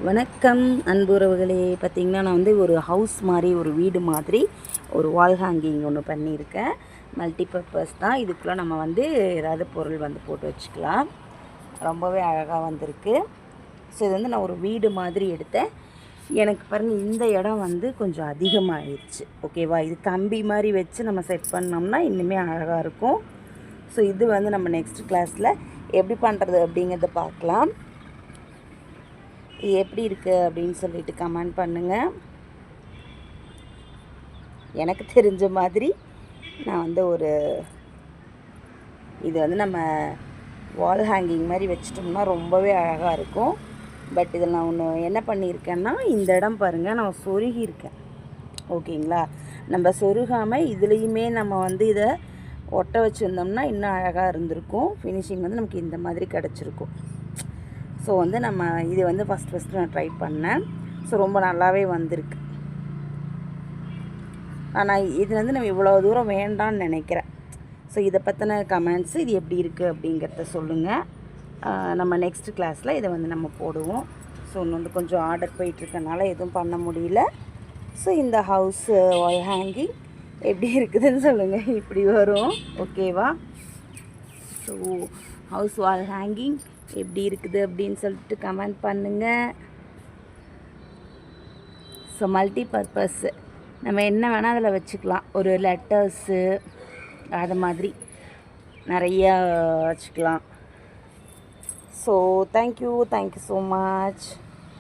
வணக்கம் அன்புறவுகளே. பார்த்திங்கன்னா நான் வந்து ஒரு ஹவுஸ் மாதிரி, ஒரு வீடு மாதிரி ஒரு வால் ஹேங்கிங் ஒன்று பண்ணியிருக்கேன். மல்டிபர்பஸ் தான். இதுக்குள்ளே நம்ம வந்து ஏதாவது பொருள் வந்து போட்டு வச்சுக்கலாம். ரொம்பவே அழகாக வந்திருக்கு. ஸோ இது வந்து நான் ஒரு வீடு மாதிரி எடுத்தேன். எனக்கு பாருங்கள், இந்த இடம் வந்து கொஞ்சம் அதிகமாகிடுச்சு. ஓகேவா? இது கம்பி மாதிரி வச்சு நம்ம செட் பண்ணோம்னா இன்னுமே அழகாக இருக்கும். ஸோ இது வந்து நம்ம நெக்ஸ்ட் கிளாஸில் எப்படி பண்ணுறது அப்படிங்கிறத பார்க்கலாம். இது எப்படி இருக்குது அப்படின்னு சொல்லிட்டு கமெண்ட் பண்ணுங்கள். எனக்கு தெரிஞ்ச மாதிரி நான் வந்து இது வந்து நம்ம வால் ஹேங்கிங் மாதிரி வச்சிட்டோம்னா ரொம்பவே அழகாக இருக்கும். பட் இதில் நான் ஒன்று என்ன பண்ணியிருக்கேன்னா, இந்த இடம் பாருங்கள், நான் சொருகியிருக்கேன். ஓகேங்களா? நம்ம சொருகாமல் இதுலேயுமே நம்ம வந்து இதை ஒட்ட வச்சுருந்தோம்னா இன்னும் அழகாக இருந்திருக்கும். ஃபினிஷிங் வந்து நமக்கு இந்த மாதிரி கிடச்சிருக்கும். ஸோ வந்து நம்ம இது வந்து ஃபஸ்ட்டு நான் ட்ரை பண்ணேன். ஸோ ரொம்ப நல்லாவே வந்திருக்கு. ஆனால் இது வந்து நம்ம இவ்வளோ தூரம் வேண்டான்னு நினைக்கிறேன். ஸோ இதை பற்றின கமெண்ட்ஸு, இது எப்படி இருக்குது அப்படிங்கிறத சொல்லுங்கள். நம்ம நெக்ஸ்ட் கிளாஸில் இதை வந்து நம்ம போடுவோம். ஸோ இன்னும் வந்து கொஞ்சம் ஆர்டர் போயிட்டுருக்கனால எதுவும் பண்ண முடியல. ஸோ இந்த ஹவுஸ் வால் ஹேங்கிங் எப்படி இருக்குதுன்னு சொல்லுங்கள். இப்படி வரும். ஓகேவா? ஸோ ஹவுஸ் வால் ஹேங்கிங் எப்படி இருக்குது அப்படின்னு சொல்லிட்டு கமெண்ட் பண்ணுங்கள். ஸோ மல்டிபர்பஸ் நம்ம என்ன வேணால் அதில் வச்சுக்கலாம். ஒரு லெட்டர்ஸு அது மாதிரி நிறையா வச்சுக்கலாம். So thank you so much.